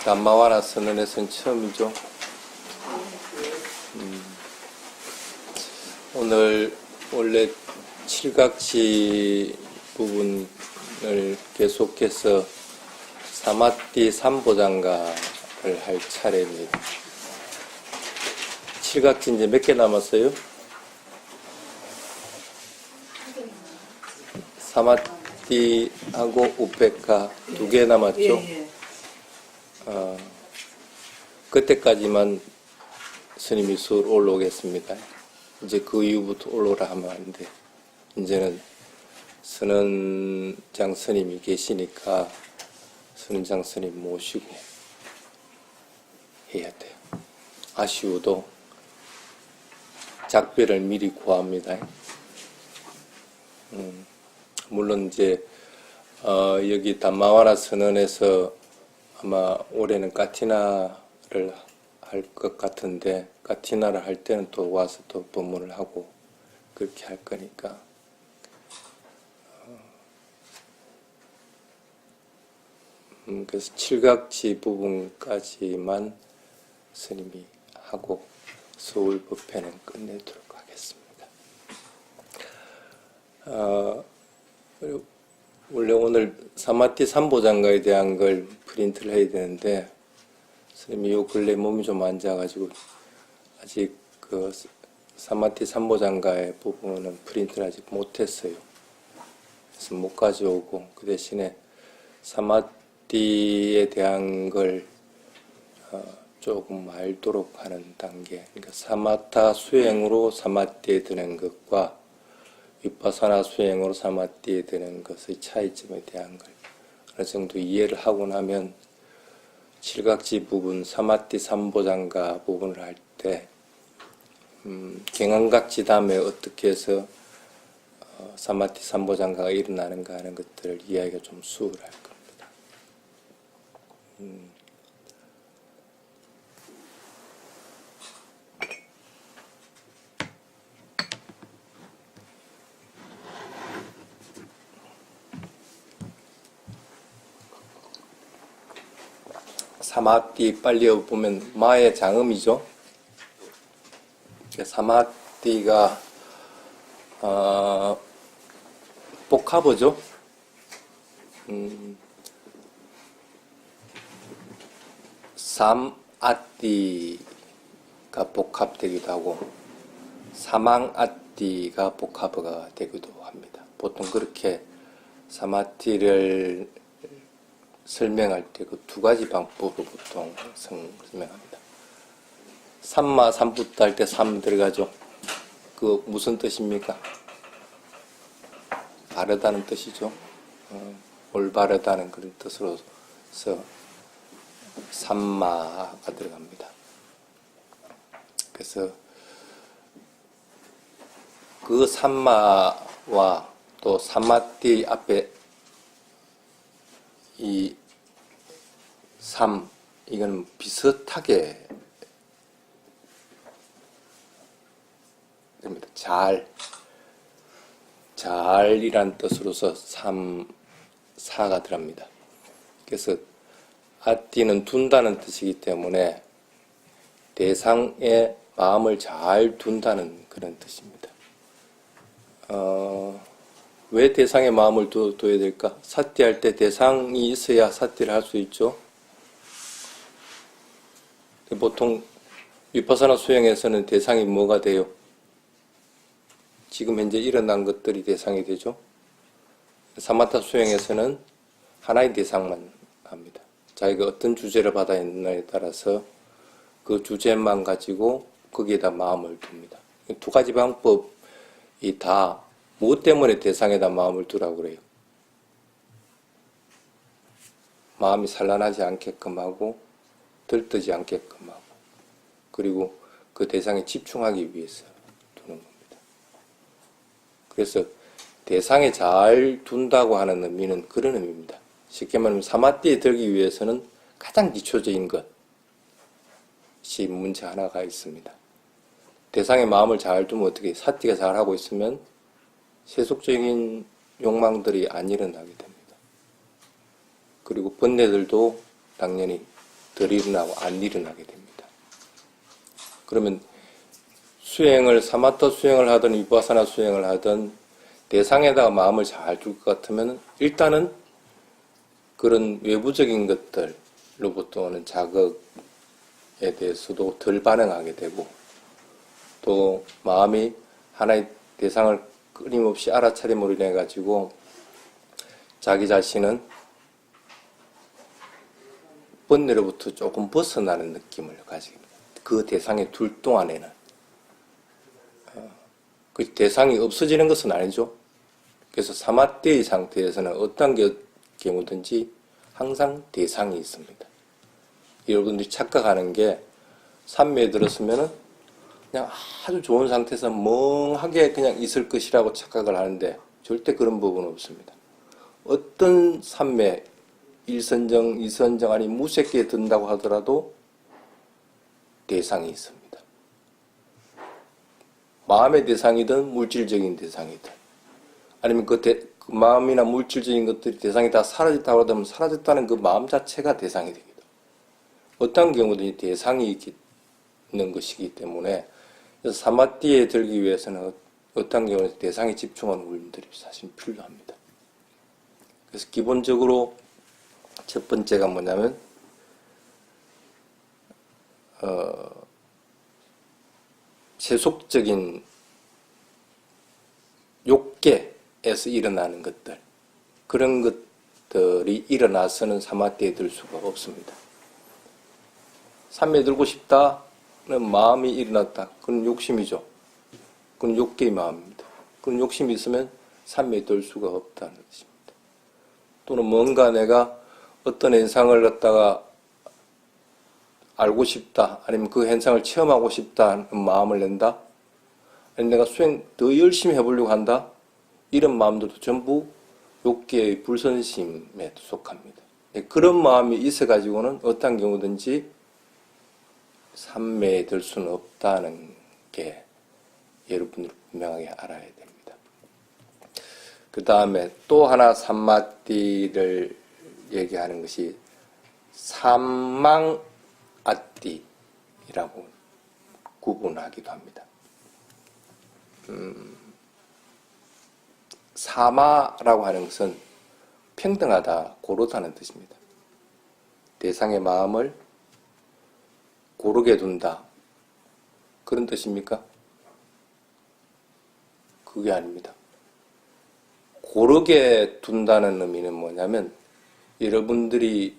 담마와나 선언에서는 처음이죠. 오늘 원래 칠각지 부분을 계속해서 사마띠 삼보장가를 할 차례입니다. 칠각지 이제 몇 개 남았어요? 사마띠하고 우페카 2개 남았죠? 예. 그때까지만 스님이 수월 올라오겠습니다. 이제 그 이후부터 올라오라 하면 안 돼. 이제는 선원장 스님이 계시니까 선원장 스님 모시고 해야 돼요. 아쉬워도 작별을 미리 구합니다. 물론 이제 여기 담마와나 선언에서 아마 올해는 까티나를 할 것 같은데, 까티나를 할 때는 또 와서 또 법문을 하고 그렇게 할 거니까 그래서 칠각지 부분까지만 스님이 하고 서울 법회는 끝내도록 하겠습니다. 원래 오늘 사마띠 삼보장가에 대한 걸 프린트를 해야 되는데 스님이 요 근래 몸이 좀 안 좋아가지고 아직 그 사마띠 삼보장가의 부분은 프린트를 아직 못했어요. 그래서 못 가져오고 그 대신에 사마띠에 대한 걸 조금 알도록 하는 단계, 그러니까 사마타 수행으로 사마띠에 드는 것과 위파사나 수행으로 사마띠에 드는 것의 차이점에 대한 걸 어느 정도 이해를 하고 나면 칠각지 부분, 사마띠 삼보장가 부분을 할 때 경안각지 다음에 어떻게 해서 사마띠 삼보장가가 일어나는가 하는 것들을 이해하기가 좀 수월할 겁니다. 사마띠 빨리 보면 마의 장음이죠. 사마띠가 복합어죠. 삼아띠가 복합되기도 하고 사망아띠가 복합어가 되기도 합니다. 보통 그렇게 사마띠를 설명할 때 그 2가지 방법으로 보통 설명합니다. 삼마 삼부터 할 때 삼 들어가죠. 그 무슨 뜻입니까? 바르다는 뜻이죠. 올바르다는 그런 뜻으로서 삼마가 들어갑니다. 그래서 그 삼마와 또 사마띠 앞에 이 삼, 이건 비슷하게 됩니다. 잘이란 뜻으로서 사가 들어갑니다. 그래서 아띠는 둔다는 뜻이기 때문에 대상의 마음을 잘 둔다는 그런 뜻입니다. 왜 대상의 마음을 둬야 될까? 사띠할 때 대상이 있어야 사띠를 할 수 있죠. 보통 위파사나 수행에서는 대상이 뭐가 돼요? 지금 현재 일어난 것들이 대상이 되죠. 사마타 수행에서는 하나의 대상만 합니다. 자기가 어떤 주제를 받아야 했느냐에 따라서 그 주제만 가지고 거기에다 마음을 둡니다. 2가지 방법이 다 무엇 때문에 대상에다 마음을 두라고 그래요? 마음이 산란하지 않게끔 하고 들뜨지 않게끔 하고 그리고 그 대상에 집중하기 위해서 두는 겁니다. 그래서 대상에 잘 둔다고 하는 의미는 그런 의미입니다. 쉽게 말하면 사마띠에 들기 위해서는 가장 기초적인 것이 문제 하나가 있습니다. 대상에 마음을 잘 두면 어떻게 사띠가 잘 하고 있으면 세속적인 욕망들이 안 일어나게 됩니다. 그리고 번뇌들도 당연히 덜 일어나고 안 일어나게 됩니다. 그러면 수행을 사마타 수행을 하든 위파사나 수행을 하든 대상에다가 마음을 잘 둘 것 같으면 일단은 그런 외부적인 것들로부터 오는 자극에 대해서도 덜 반응하게 되고 또 마음이 하나의 대상을 끊임없이 알아차림으로 인해 가지고 자기 자신은 번뇌로부터 조금 벗어나는 느낌을 가지게 됩니다. 그 대상에 둘 동안에는 그 대상이 없어지는 것은 아니죠. 그래서 사마띠의 상태에서는 어떤 경우든지 항상 대상이 있습니다. 여러분들이 착각하는 게 삼매에 들었으면은 그냥 아주 좋은 상태에서 멍하게 그냥 있을 것이라고 착각을 하는데 절대 그런 부분은 없습니다. 어떤 삼매, 1선정, 2선정 아니 무색기에 든다고 하더라도 대상이 있습니다. 마음의 대상이든 물질적인 대상이든 아니면 그 마음이나 물질적인 것들이 대상이 다 사라졌다고 하면 사라졌다는 그 마음 자체가 대상이 됩니다. 어떤 경우든지 대상이 있는 것이기 때문에 사마띠에 들기 위해서는 어떤 경우는 대상에 집중하는 훈련들이 사실 필요합니다. 그래서 기본적으로 첫 번째가 뭐냐면 세속적인 욕계에서 일어나는 것들 그런 것들이 일어나서는 사마띠에 들 수가 없습니다. 삼매에 들고 싶다는 마음이 일어났다. 그건 욕심이죠. 그건 욕계의 마음입니다. 그런 욕심이 있으면 삼매에 들 수가 없다는 것입니다. 또는 뭔가 내가 어떤 현상을 갖다가 알고 싶다. 아니면 그 현상을 체험하고 싶다는 마음을 낸다. 아니면 내가 수행 더 열심히 해보려고 한다. 이런 마음들도 전부 욕계의 불선심에 속합니다. 그런 마음이 있어가지고는 어떤 경우든지 삼매에 들 수는 없다는 게 여러분들 분명하게 알아야 됩니다. 그 다음에 또 하나 삼마띠를 얘기하는 것이 삼망아띠라고 구분하기도 합니다. 사마라고 하는 것은 평등하다, 고르다는 뜻입니다. 대상의 마음을 고르게 둔다. 그런 뜻입니까? 그게 아닙니다. 고르게 둔다는 의미는 뭐냐면 여러분들이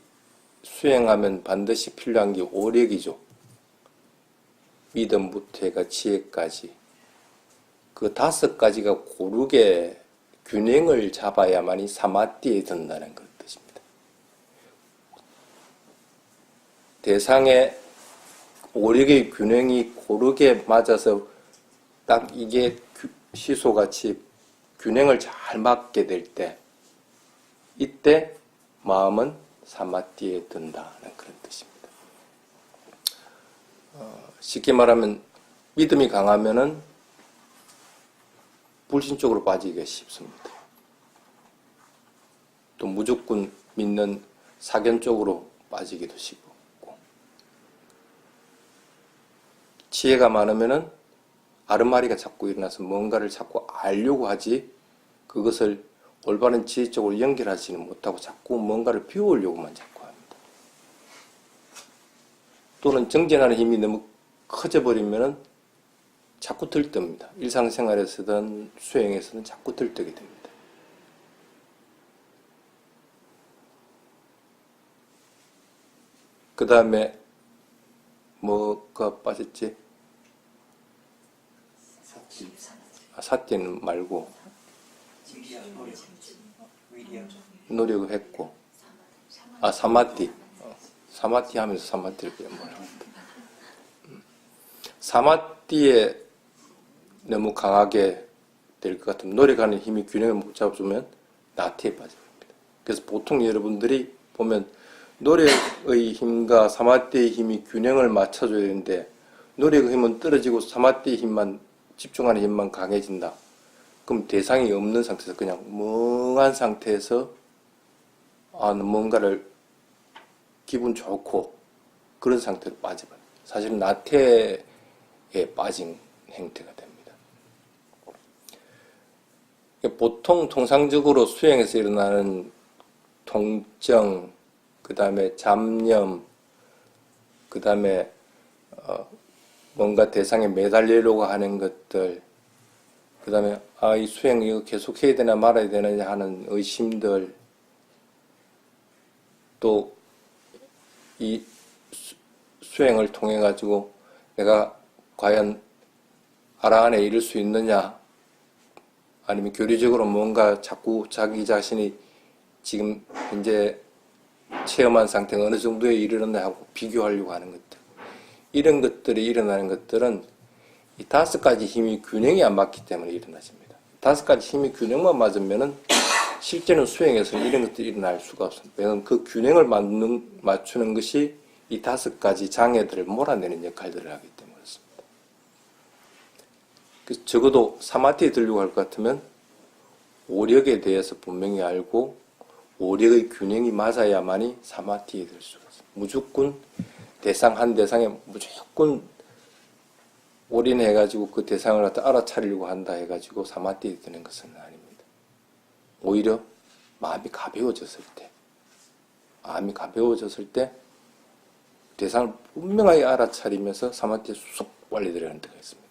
수행하면 반드시 필요한 게 오력이죠. 믿음부터 해가 지혜까지 그 5가지가 고르게 균형을 잡아야만이 사마띠에 든다는 그 뜻입니다. 대상의 오력의 균형이 고르게 맞아서 딱 이게 시소같이 균형을 잘 맞게 될 때 이때 마음은 사마띠에 든다는 그런 뜻입니다. 쉽게 말하면 믿음이 강하면은 불신 쪽으로 빠지기가 쉽습니다. 또 무조건 믿는 사견 쪽으로 빠지기도 쉽고 지혜가 많으면은 아르마리가 자꾸 일어나서 뭔가를 자꾸 알려고 하지 그것을 올바른 지혜 쪽으로 연결하지는 못하고 자꾸 뭔가를 비우려고만 자꾸 합니다. 또는 정진하는 힘이 너무 커져버리면은 자꾸 들뜹니다. 일상생활에서든 수행에서든 자꾸 들뜨게 됩니다. 그 다음에 뭐가 빠졌지? 사띠는 말고 노력을 했고 사마띠 사마띠 하면서 사마띠를 그냥 말합니다. 사마띠에 너무 강하게 될 것 같으면 노력하는 힘이 균형을 못 잡으면 나태에 빠집니다. 그래서 보통 여러분들이 보면 노력의 힘과 사마띠의 힘이 균형을 맞춰줘야 되는데 노력의 힘은 떨어지고 사마띠의 힘만 집중하는 힘만 강해진다. 그럼 대상이 없는 상태에서 그냥 멍한 상태에서 뭔가를 기분 좋고 그런 상태로 빠져버려요. 사실은 나태에 빠진 행태가 됩니다. 보통 통상적으로 수행에서 일어나는 통증, 그 다음에 잡념, 그 다음에 뭔가 대상에 매달리려고 하는 것들, 그 다음에 이 수행 이거 계속 해야 되나 말아야 되느냐 하는 의심들, 또 이 수행을 통해 가지고 내가 과연 아라한에 이를 수 있느냐, 아니면 교리적으로 뭔가 자꾸 자기 자신이 지금 현재 체험한 상태가 어느 정도에 이르렀나 하고 비교하려고 하는 것들, 이런 것들이 일어나는 것들은 이 5가지 힘이 균형이 안 맞기 때문에 일어나집니다. 5가지 힘이 균형만 맞으면은 실제는 수행에서는 이런 것들이 일어날 수가 없습니다. 왜냐하면 그 균형을 맞추는 것이 이 5가지 장애들을 몰아내는 역할들을 하기 때문에 그렇습니다. 그래서 적어도 사마티에 들려고 할 것 같으면 오력에 대해서 분명히 알고 오력의 균형이 맞아야만이 사마티에 들 수가 있습니다. 무조건 한 대상에 무조건 올인해가지고 그 대상을 갖다 알아차리려고 한다 해가지고 사마티에 드는 것은 아닙니다. 오히려 마음이 가벼워졌을 때 대상을 분명하게 알아차리면서 사마티에 쑥 빨리 들어가는 때가 있습니다.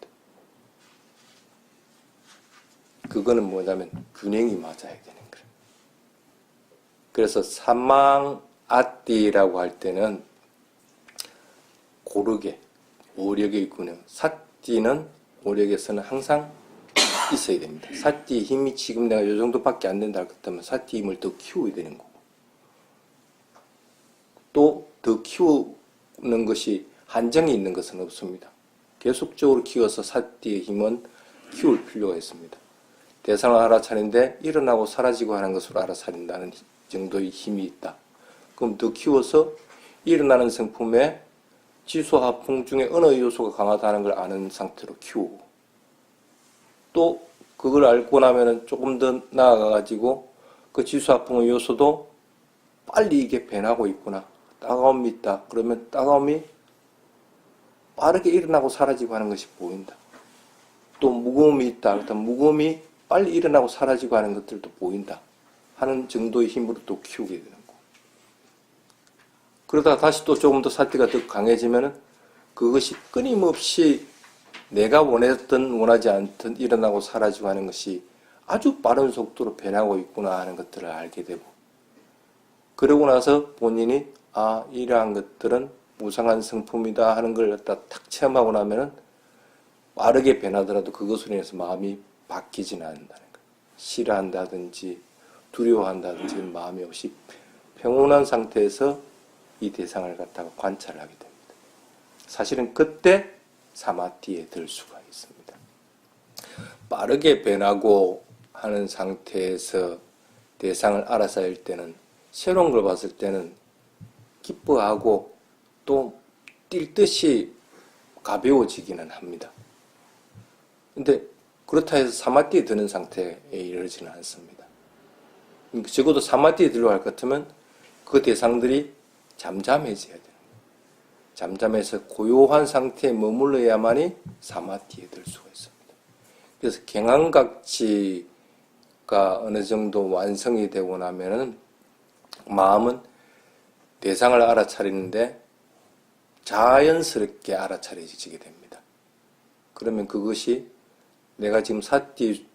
그거는 뭐냐면 균형이 맞아야 되는 거예요. 그래서 사망아띠라고 할 때는 고르게 오력의 균형, 사띠는 오력에서는 항상 있어야 됩니다. 사띠의 힘이 지금 내가 이 정도밖에 안 된다 그렇다면 사띠 힘을 더 키워야 되는 거고, 또 더 키우는 것이 한정이 있는 것은 없습니다. 계속적으로 키워서 사띠의 힘은 키울 필요가 있습니다. 대상을 알아차리는데 일어나고 사라지고 하는 것으로 알아차린다는 정도의 힘이 있다. 그럼 더 키워서 일어나는 성품에 지수화풍 중에 어느 요소가 강하다는 걸 아는 상태로 키우고, 또 그걸 알고 나면은 조금 더 나아가가지고 그 지수화풍의 요소도 빨리 이게 변하고 있구나, 따가움이 있다 그러면 따가움이 빠르게 일어나고 사라지고 하는 것이 보인다. 또 무거움이 있다 그렇다면 무거움이 빨리 일어나고 사라지고 하는 것들도 보인다 하는 정도의 힘으로 또 키우게 되는 거고, 그러다가 다시 또 조금 더 사띠가 더 강해지면은 그것이 끊임없이 내가 원하지 않던 일어나고 사라지고 하는 것이 아주 빠른 속도로 변하고 있구나 하는 것들을 알게 되고, 그러고 나서 본인이 이러한 것들은 무상한 성품이다 하는 걸 갖다 탁 체험하고 나면은 빠르게 변하더라도 그것으로 인해서 마음이 바뀌지는 않는다는 거예요. 싫어한다든지 두려워한다든지 마음이 없이 평온한 상태에서 이 대상을 갖다가 관찰을 하게 됩니다. 사실은 그때 사마티에 들 수가 있습니다. 빠르게 변하고 하는 상태에서 대상을 알아차릴 때는, 새로운 걸 봤을 때는 기뻐하고 또 뛸 듯이 가벼워지기는 합니다. 근데 그렇다 해서 사마티에 드는 상태에 이르지는 않습니다. 적어도 사마티에 들려고 할 것 같으면 그 대상들이 잠잠해져야 돼요. 잠잠해서 고요한 상태에 머물러야만이 사마티에 들 수가 있습니다. 그래서 경안각지가 어느 정도 완성이 되고 나면은 마음은 대상을 알아차리는데 자연스럽게 알아차려지게 됩니다. 그러면 그것이 내가 지금 사띠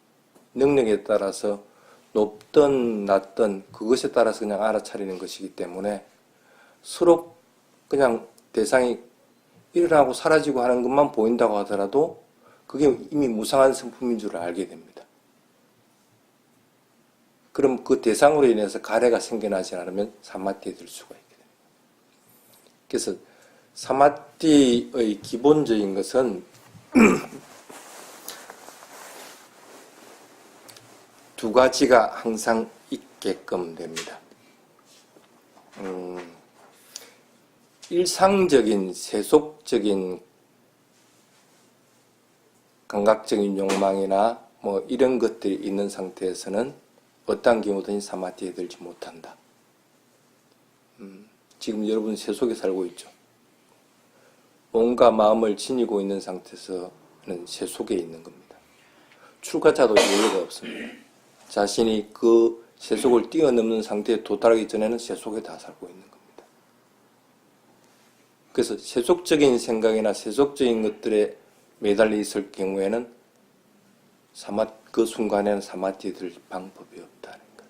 능력에 따라서 높든 낮든 그것에 따라서 그냥 알아차리는 것이기 때문에 서로 그냥 대상이 일어나고 사라지고 하는 것만 보인다고 하더라도 그게 이미 무상한 성품인 줄 알게 됩니다. 그럼 그 대상으로 인해서 가래가 생겨나지 않으면 사마티에 들 수가 있게 됩니다. 그래서 사마티의 기본적인 것은 두 가지가 항상 있게끔 됩니다. 일상적인 세속적인 감각적인 욕망이나 뭐 이런 것들이 있는 상태에서는 어떤 경우든지 사마티에 들지 못한다. 지금 여러분 세속에 살고 있죠. 몸과 마음을 지니고 있는 상태에서는 세속에 있는 겁니다. 출가자도 여유가 없습니다. 자신이 그 세속을 뛰어넘는 상태에 도달하기 전에는 세속에 다 살고 있는 겁니다. 그래서 세속적인 생각이나 세속적인 것들에 매달려 있을 경우에는 그 순간에는 사마디에 들 방법이 없다는 것.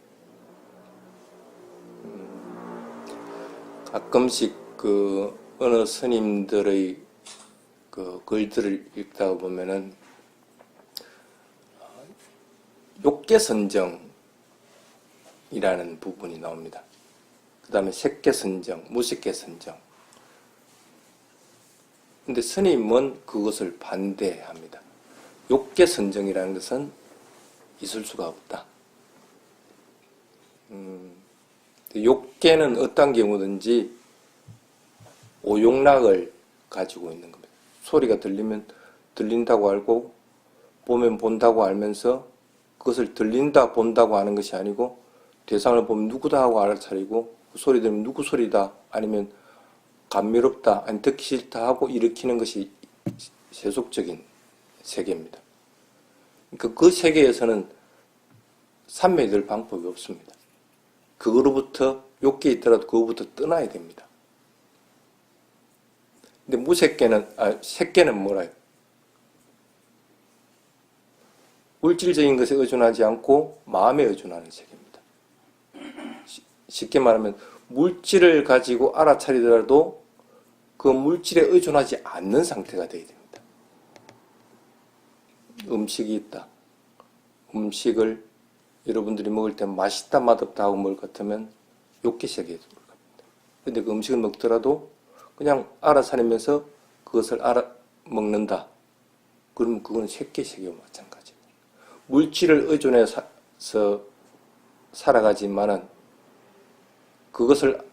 가끔씩 어느 스님들의 글들을 읽다 보면은 욕계선정이라는 부분이 나옵니다. 그 다음에 색계선정, 무색계선정. 근데 스님은 그것을 반대합니다. 욕계선정이라는 것은 있을 수가 없다. 욕계는 어떤 경우든지 오욕락을 가지고 있는 겁니다. 소리가 들리면 들린다고 알고 보면 본다고 알면서 그것을 들린다 본다고 하는 것이 아니고 대상을 보면 누구다 하고 알아차리고 그 소리 들으면 누구 소리다 아니면 감미롭다 아니 듣기 싫다 하고 일으키는 것이 세속적인 세계입니다. 그러니까 그 세계에서는 삼매에 들 방법이 없습니다. 그거로부터 욕계에 있더라도 그거부터 떠나야 됩니다. 근데 색계는 뭐라요? 물질적인 것에 의존하지 않고 마음에 의존하는 세계입니다. 쉽게 말하면 물질을 가지고 알아차리더라도 그 물질에 의존하지 않는 상태가 되어야 됩니다. 음식이 있다. 음식을 여러분들이 먹을 때 맛있다 맛없다 하고 먹을 것 같으면 욕계 세계에 들어갑니다. 그런데 그 음식을 먹더라도 그냥 알아차리면서 그것을 먹는다. 그러면 그건 색계 세계와 마찬가지입니다. 물질을 의존해서 살아가지만은 그것을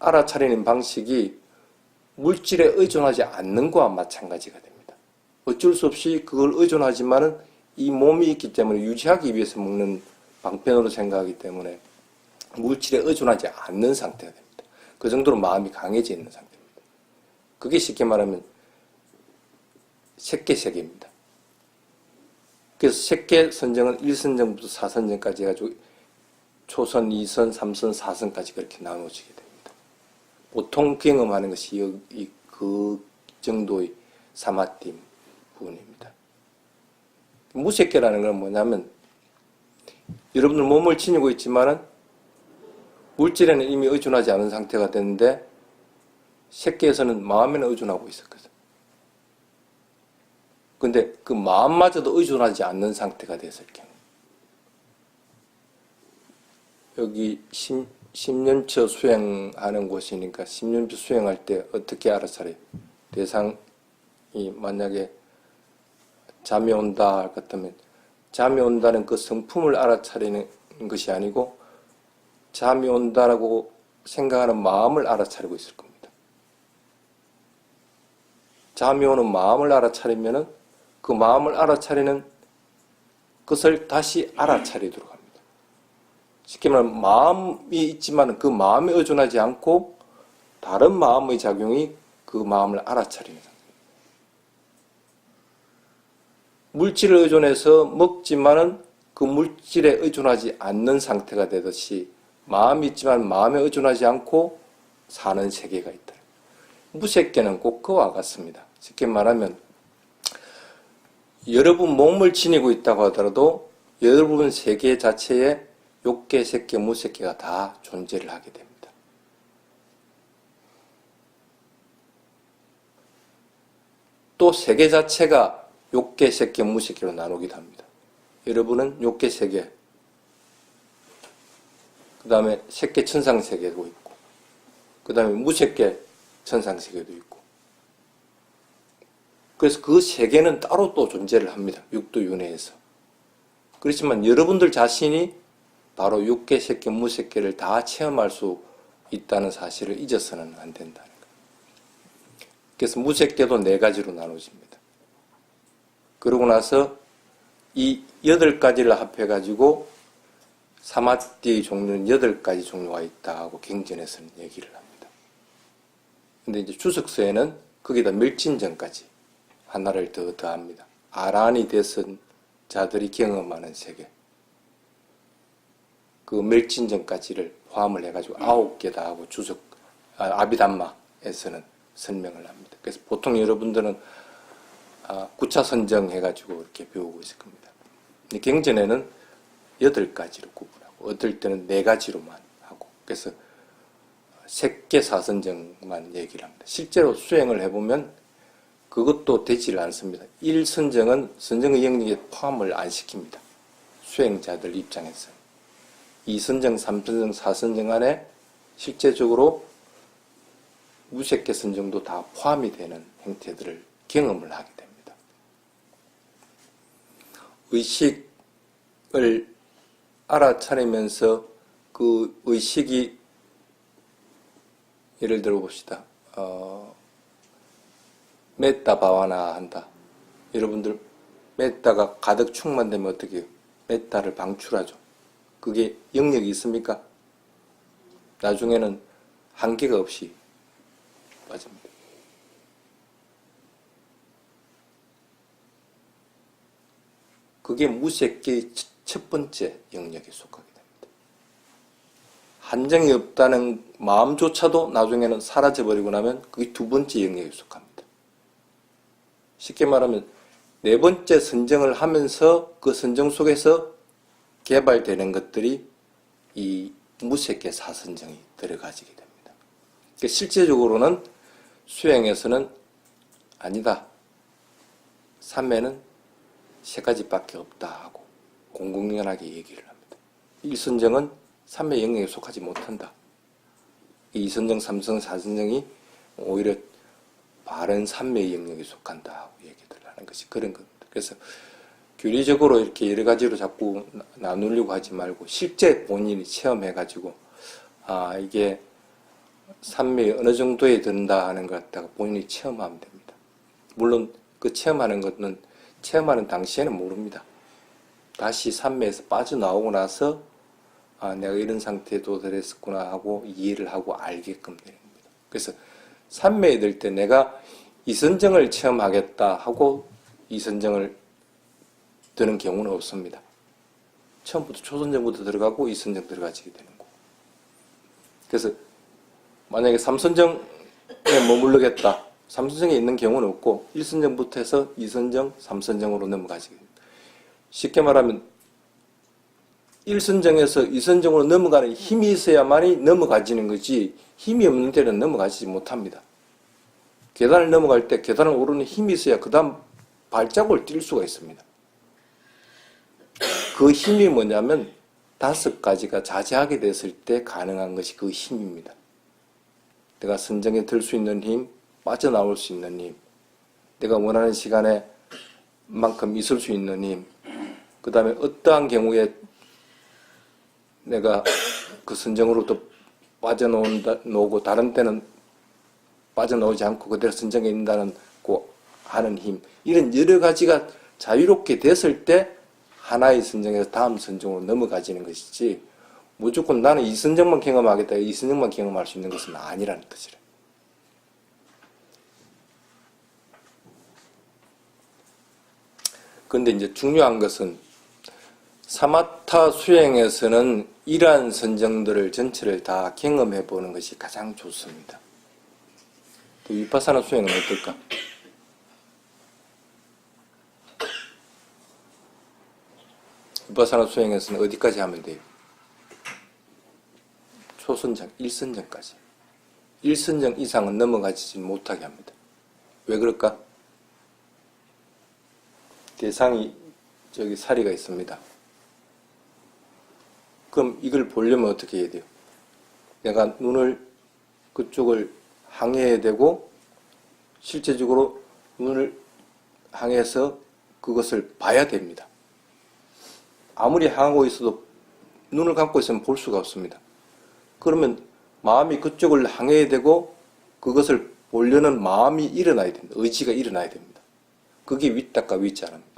알아차리는 방식이 물질에 의존하지 않는 것과 마찬가지가 됩니다. 어쩔 수 없이 그걸 의존하지만은 이 몸이 있기 때문에 유지하기 위해서 먹는 방편으로 생각하기 때문에 물질에 의존하지 않는 상태가 됩니다. 그 정도로 마음이 강해져 있는 상태입니다. 그게 쉽게 말하면 색계세계입니다. 그래서 색계 선정은 1선정부터 4선정까지 해가지고 초선, 2선, 3선, 4선까지 그렇게 나누어지게 됩니다. 보통 경험하는 것이 그 정도의 사마티 부분입니다. 무색계라는 건 뭐냐면 여러분들 몸을 지니고 있지만은 물질에는 이미 의존하지 않은 상태가 됐는데 색계에서는 마음에는 의존하고 있었거든. 근데 그 마음마저도 의존하지 않는 상태가 됐을 경우 여기 10년처 수행하는 곳이니까 10년처 수행할 때 어떻게 알아차려요? 대상이 만약에 잠이 온다 할 것 같으면 잠이 온다는 그 성품을 알아차리는 것이 아니고 잠이 온다라고 생각하는 마음을 알아차리고 있을 겁니다. 잠이 오는 마음을 알아차리면은 그 마음을 알아차리는 것을 다시 알아차리도록 합니다. 쉽게 말하면 마음이 있지만 그 마음에 의존하지 않고 다른 마음의 작용이 그 마음을 알아차리는 상태입니다. 물질을 의존해서 먹지만은 그 물질에 의존하지 않는 상태가 되듯이 마음이 있지만 마음에 의존하지 않고 사는 세계가 있다. 무색계는 꼭 그와 같습니다. 쉽게 말하면 여러분 몸을 지니고 있다고 하더라도 여러분 세계 자체에 욕계, 색계, 무색계가 다 존재를 하게 됩니다. 또 세계 자체가 욕계, 색계, 무색계로 나누기도 합니다. 여러분은 욕계 세계, 그 다음에 색계 천상세계도 있고, 그 다음에 무색계 천상세계도 있고, 그래서 그 세계는 따로 또 존재를 합니다. 육도윤회에서. 그렇지만 여러분들 자신이 바로 육계, 색계, 무색계를 다 체험할 수 있다는 사실을 잊어서는 안 된다는 거예요. 그래서 무색계도 4가지로 나눠집니다. 그러고 나서 이 8가지를 합해가지고 사마디 종류는 8가지 종류가 있다고 경전에서는 얘기를 합니다. 근데 이제 주석서에는 거기다 멸진전까지 하나를 더 더합니다. 아란이 되선 자들이 경험하는 세계. 그 멸진전까지를 포함을 해가지고 9개 다 하고 아비담마에서는 설명을 합니다. 그래서 보통 여러분들은 9차 선정 해가지고 이렇게 배우고 있을 겁니다. 경전에는 8가지로 구분하고 어떨 때는 4가지로만 하고 그래서 색계 사선정만 얘기를 합니다. 실제로 수행을 해보면 그것도 되지를 않습니다. 1선정은 선정의 영역에 포함을 안 시킵니다. 수행자들 입장에서 2선정, 3선정, 4선정 안에 실제적으로 무색계 선정도 다 포함이 되는 형태들을 경험을 하게 됩니다. 의식을 알아차리면서 그 의식이 예를 들어 봅시다. 메타 바와나 한다. 여러분들 메타가 가득 충만되면 어떻게 해요? 메타를 방출하죠. 그게 영역이 있습니까? 나중에는 한계가 없이 빠집니다. 그게 무색계의 첫 번째 영역에 속하게 됩니다. 한정이 없다는 마음조차도 나중에는 사라져버리고 나면 그게 두 번째 영역에 속합니다. 쉽게 말하면 네 번째 선정을 하면서 그 선정 속에서 개발되는 것들이 이 무색계 사선정이 들어가지게 됩니다. 그러니까 실제적으로는 수행에서는 아니다. 삼매는 3가지밖에 없다 하고 공공연하게 얘기를 합니다. 1선정은 삼매 영역에 속하지 못한다. 2선정, 3선정, 4선정이 오히려 바른 삼매 영역에 속한다 하고 얘기를 하는 것이 그런 겁니다. 그래서 교리적으로 이렇게 여러 가지로 자꾸 나누려고 하지 말고 실제 본인이 체험해가지고 이게 삼매에 어느 정도에 든다 하는 것 갖다가 본인이 체험하면 됩니다. 물론 그 체험하는 것은 체험하는 당시에는 모릅니다. 다시 삼매에서 빠져나오고 나서 내가 이런 상태에 도달했었구나 하고 이해를 하고 알게끔 되는 겁니다. 그래서 삼매에 들 때 내가 이선정을 체험하겠다 하고 이선정을 드는 경우는 없습니다. 처음부터 초선정부터 들어가고 이선정 들어가지게 되는 거고. 그래서 만약에 삼선정에 머무르겠다. 삼선정에 있는 경우는 없고 1선정부터 해서 2선정, 3선정으로 넘어가지게 됩니다. 쉽게 말하면 1선정에서 2선정으로 넘어가는 힘이 있어야만이 넘어가지는 거지 힘이 없는 데는 넘어가지 못합니다. 계단을 넘어갈 때 계단을 오르는 힘이 있어야 그 다음 발자국을 뛸 수가 있습니다. 그 힘이 뭐냐면 5가지가 자제하게 됐을 때 가능한 것이 그 힘입니다. 내가 선정에 들 수 있는 힘, 빠져나올 수 있는 힘, 내가 원하는 시간에 만큼 있을 수 있는 힘, 그 다음에 어떠한 경우에 내가 그 선정으로부터 빠져나오고 다른 때는 빠져나오지 않고 그대로 선정에 있다는 하는 힘, 이런 여러 가지가 자유롭게 됐을 때 하나의 선정에서 다음 선정으로 넘어가지는 것이지 무조건 나는 이 선정만 경험하겠다, 이 선정만 경험할 수 있는 것은 아니라는 뜻이라. 그런데 이제 중요한 것은 사마타 수행에서는 이러한 선정들을 전체를 다 경험해 보는 것이 가장 좋습니다. 위파사나 수행은 어떨까? 위파사나 수행에서는 어디까지 하면 돼요? 초선정, 1선정까지. 1선정 이상은 넘어가지 못하게 합니다. 왜 그럴까? 대상이 저기 사리가 있습니다. 그럼 이걸 보려면 어떻게 해야 돼요? 내가 눈을 그쪽을 항해해야 되고 실제적으로 눈을 향해서 그것을 봐야 됩니다. 아무리 향하고 있어도 눈을 감고 있으면 볼 수가 없습니다. 그러면 마음이 그쪽을 향해야 되고 그것을 보려는 마음이 일어나야 됩니다. 의지가 일어나야 됩니다. 그게 윗닦아 윗자랍니다.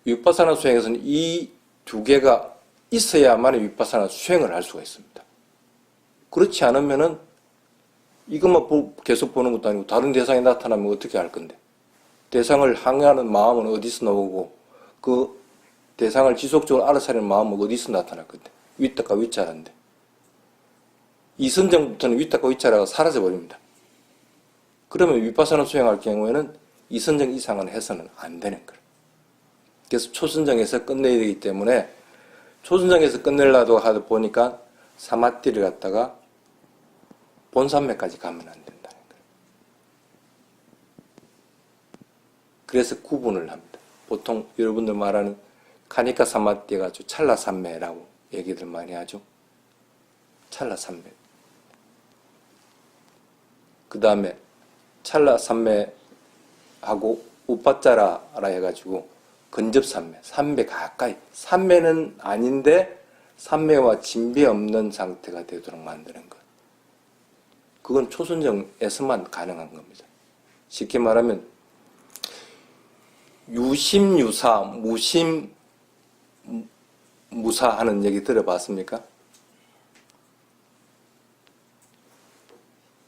위파사나 수행에서는 이 두 개가 있어야만 위파사나 수행을 할 수가 있습니다. 그렇지 않으면은 이것만 계속 보는 것도 아니고 다른 대상이 나타나면 어떻게 할 건데? 대상을 항의하는 마음은 어디서 나오고 그 대상을 지속적으로 알아차리는 마음은 어디서 나타날 건데? 윗닭과 윗자라인데. 이선정부터는 윗닭과 윗자라가 사라져버립니다. 그러면 위파사나 수행할 경우에는 이선정 이상은 해서는 안 되는 거예요. 그래서 초선정에서 끝내야 되기 때문에 초선정에서 끝내려고 하다 보니까 사마띠를 갖다가 본산매까지 가면 안 된다는 거예요. 그래서 구분을 합니다. 보통 여러분들 말하는 카니카 사마띠가 찰나산매라고 얘기들 많이 하죠. 찰나산매. 그 다음에 찰나산매하고 우빠짜라라 해가지고 근접산매, 산매 가까이. 산매는 아닌데 산매와 진배 없는 상태가 되도록 만드는 것. 그건 초선정에서만 가능한 겁니다. 쉽게 말하면 유심유사, 무심무사 하는 얘기 들어봤습니까?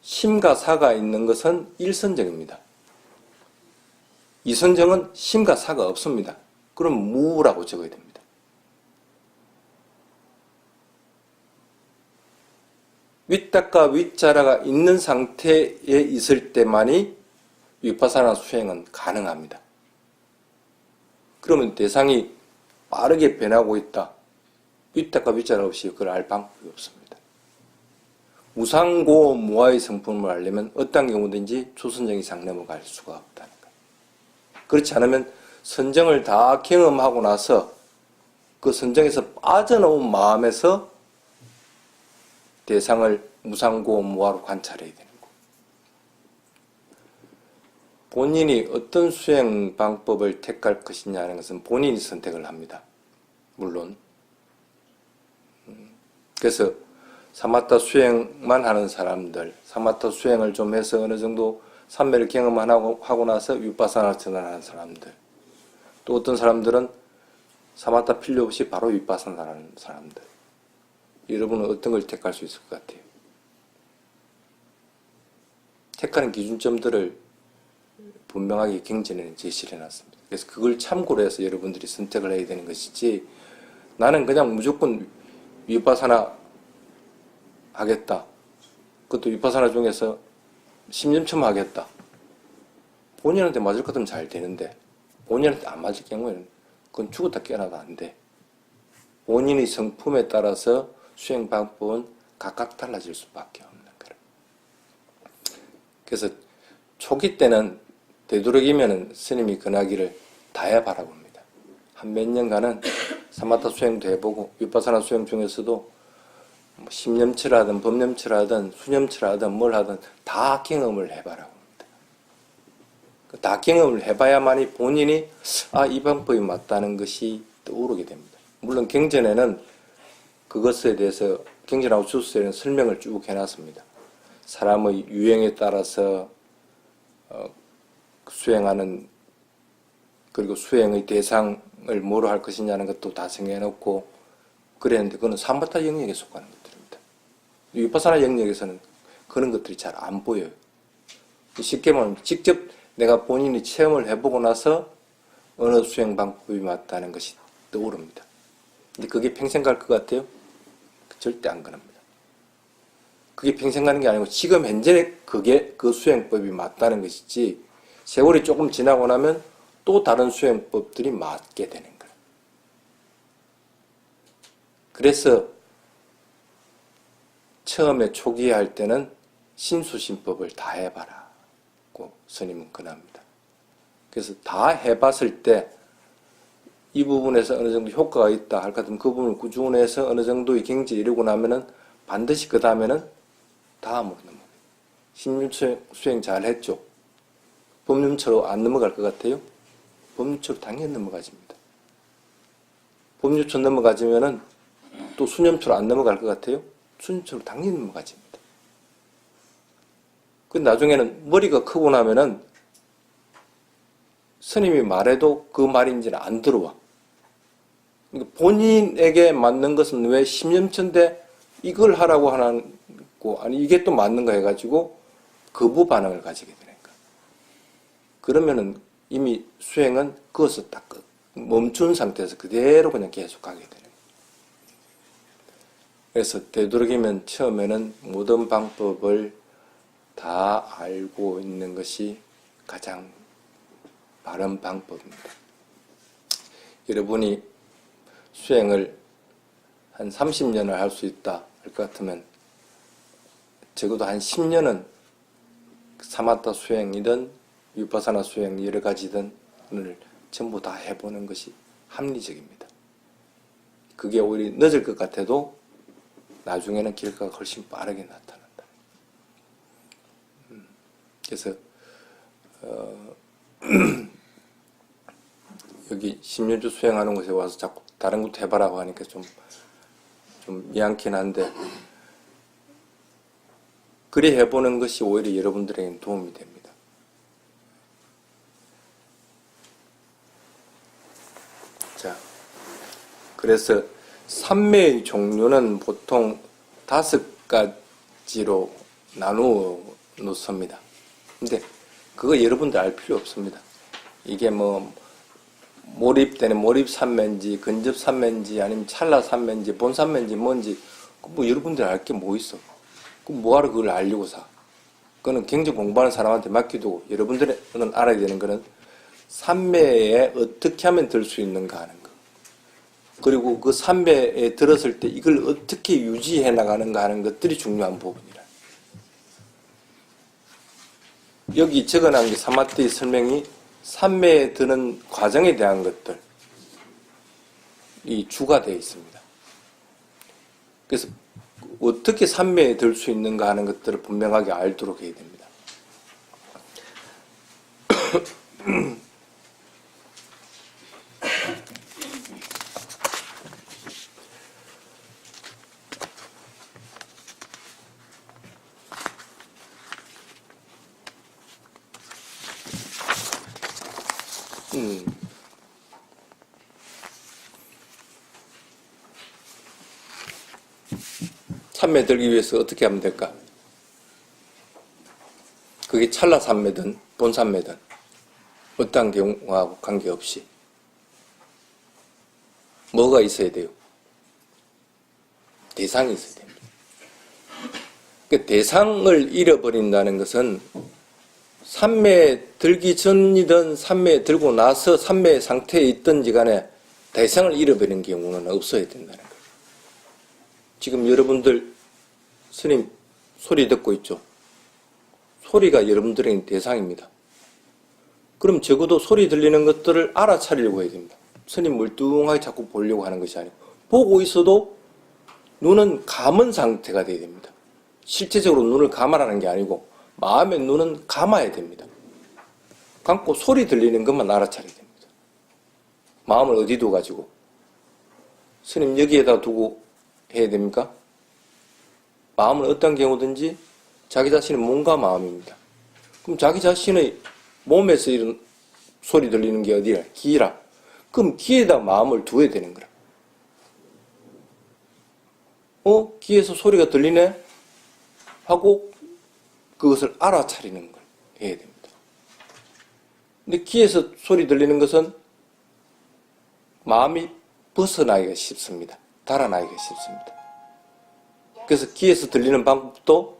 심과 사가 있는 것은 일선정입니다. 이선정은 심과 사가 없습니다. 그럼 무라고 적어야 됩니다. 윗닭과 윗자라가 있는 상태에 있을 때만이 위파사나 수행은 가능합니다. 그러면 대상이 빠르게 변하고 있다. 윗닭과 윗자라 없이 그걸 알 방법이 없습니다. 무상고 무아의 성품을 알려면 어떤 경우든지 초선정 이상 넘어갈 수가 없다는 거예요. 그렇지 않으면 선정을 다 경험하고 나서 그 선정에서 빠져나온 마음에서 대상을 무상고 무아로 관찰해야 되는 거. 본인이 어떤 수행 방법을 택할 것이냐는 것은 본인이 선택을 합니다. 물론. 그래서 사마타 수행만 하는 사람들, 사마타 수행을 좀 해서 어느 정도 삼매를 경험하고 나서 위파사나 전환하는 사람들, 또 어떤 사람들은 사마타 필요 없이 바로 위파사나하는 사람들. 여러분은 어떤 걸 택할 수 있을 것 같아요? 택하는 기준점들을 분명하게 경전에는 제시를 해놨습니다. 그래서 그걸 참고로 해서 여러분들이 선택을 해야 되는 것이지, 나는 그냥 무조건 위파사나 하겠다. 그것도 위파사나 중에서 10년쯤 하겠다. 본인한테 맞을 것 같으면 잘 되는데 본인한테 안 맞을 경우에는 그건 죽었다 깨어나도 안 돼. 본인의 성품에 따라서 수행 방법은 각각 달라질 수밖에 없는 거예요. 그래서 초기 때는 되도록이면 스님이 권하기를 다 해봐라고 합니다. 한 몇 년간은 사마타 수행도 해보고 위파사나 수행 중에서도 10년치라든 법념치라든 수념치라든 뭘 하든 다 경험을 해봐라고 합니다. 다 경험을 해봐야만이 본인이 이 방법이 맞다는 것이 떠오르게 됩니다. 물론 경전에는 그것에 대해서 경전하고 주스에는 설명을 쭉 해놨습니다. 사람의 유행에 따라서 수행하는, 그리고 수행의 대상을 뭐로 할 것이냐는 것도 다 정해놓고 그랬는데 그거는 사마타 영역에 속하는 것들입니다. 위파사나 영역에서는 그런 것들이 잘 안 보여요. 쉽게 말하면 직접 내가 본인이 체험을 해보고 나서 어느 수행 방법이 맞다는 것이 떠오릅니다. 근데 그게 평생 갈 것 같아요? 절대 안 그럽니다. 그게 평생 가는 게 아니고 지금 현재 그게 그 수행법이 맞다는 것이지, 세월이 조금 지나고 나면 또 다른 수행법들이 맞게 되는 거예요. 그래서 처음에 초기에 할 때는 신수신법을 다 해봐라고 스님은 권합니다. 그래서 다 해봤을 때 이 부분에서 어느 정도 효과가 있다 할 것 같으면 그 부분을 꾸준해서 어느 정도의 경지를 이루고 나면은 반드시 그 다음에는 다음으로 넘어가요. 신윤처 수행 잘 했죠? 법륜처로 안 넘어갈 것 같아요? 법륜처로 당연히 넘어가집니다. 법륜처로 넘어가지면은 또 수념처로 안 넘어갈 것 같아요? 수념처로 당연히 넘어가집니다. 그 나중에는 머리가 크고 나면은 스님이 말해도 그 말인지는 안 들어와. 그러니까 본인에게 맞는 것은 왜 10년째인데 이걸 하라고 하고, 아니 이게 또 맞는가 해가지고 거부 반응을 가지게 되는 거예요. 그러면은 이미 수행은 그것을 딱 멈춘 상태에서 그대로 그냥 계속 가게 되는 거예요. 그래서 되도록이면 처음에는 모든 방법을 다 알고 있는 것이 가장 바른 방법입니다. 여러분이 수행을 한 30년을 할 수 있다 할 것 같으면 적어도 한 10년은 사마타 수행이든 위파사나 수행 여러 가지든을 전부 다 해보는 것이 합리적입니다. 그게 오히려 늦을 것 같아도 나중에는 결과가 훨씬 빠르게 나타난다. 그래서 여기 10년주 수행하는 곳에 와서 자꾸 다른 것도 해봐라고 하니까 좀 미안긴 한데 그리 해보는 것이 오히려 여러분들에게는 도움이 됩니다. 자, 그래서 삼매의 종류는 보통 5가지로 나누어 놓습니다. 근데 그거 여러분들 알 필요 없습니다. 이게 뭐 몰입되는 몰입삼매인지 근접삼매인지 아니면 찰나삼매인지 본삼매인지 뭔지 뭐 여러분들 알 게 뭐 있어. 그럼 뭐하러 그걸 알려고 사. 그거는 경제 공부하는 사람한테 맡기두고 여러분들은 알아야 되는 거는 삼매에 어떻게 하면 들 수 있는가 하는 거. 그리고 그 삼매에 들었을 때 이걸 어떻게 유지해 나가는가 하는 것들이 중요한 부분이라. 여기 적어놓은 게 사마티의 설명이 삼매에 드는 과정에 대한 것들 이 주가 되어 있습니다. 그래서 어떻게 삼매에 들 수 있는가 하는 것들을 분명하게 알도록 해야 됩니다. 삼매 들기 위해서 어떻게 하면 될까? 그게 찰나 삼매든 본삼매든 어떤 경우하고 관계없이 뭐가 있어야 돼요? 대상이 있어야 됩니다. 그 대상을 잃어버린다는 것은 삼매 들기 전이든 삼매 들고 나서 삼매 상태에 있든지 간에 대상을 잃어버리는 경우는 없어야 된다는 거예요. 지금 여러분들 스님 소리 듣고 있죠? 소리가 여러분들에게 대상입니다. 그럼 적어도 소리 들리는 것들을 알아차리려고 해야 됩니다. 스님 멀뚱하게 자꾸 보려고 하는 것이 아니고 보고 있어도 눈은 감은 상태가 돼야 됩니다. 실제적으로 눈을 감아라는 게 아니고 마음의 눈은 감아야 됩니다. 감고 소리 들리는 것만 알아차려야 됩니다. 마음을 어디 둬가지고 스님 여기에다 두고 해야 됩니까? 마음은 어떤 경우든지 자기 자신의 몸과 마음입니다. 그럼 자기 자신의 몸에서 이런 소리 들리는 게 어디야? 귀라. 그럼 귀에다 마음을 두어야 되는 거라. 귀에서 소리가 들리네? 하고 그것을 알아차리는 걸 해야 됩니다. 근데 귀에서 소리 들리는 것은 마음이 벗어나기가 쉽습니다. 달아나기가 쉽습니다. 그래서 귀에서 들리는 방법도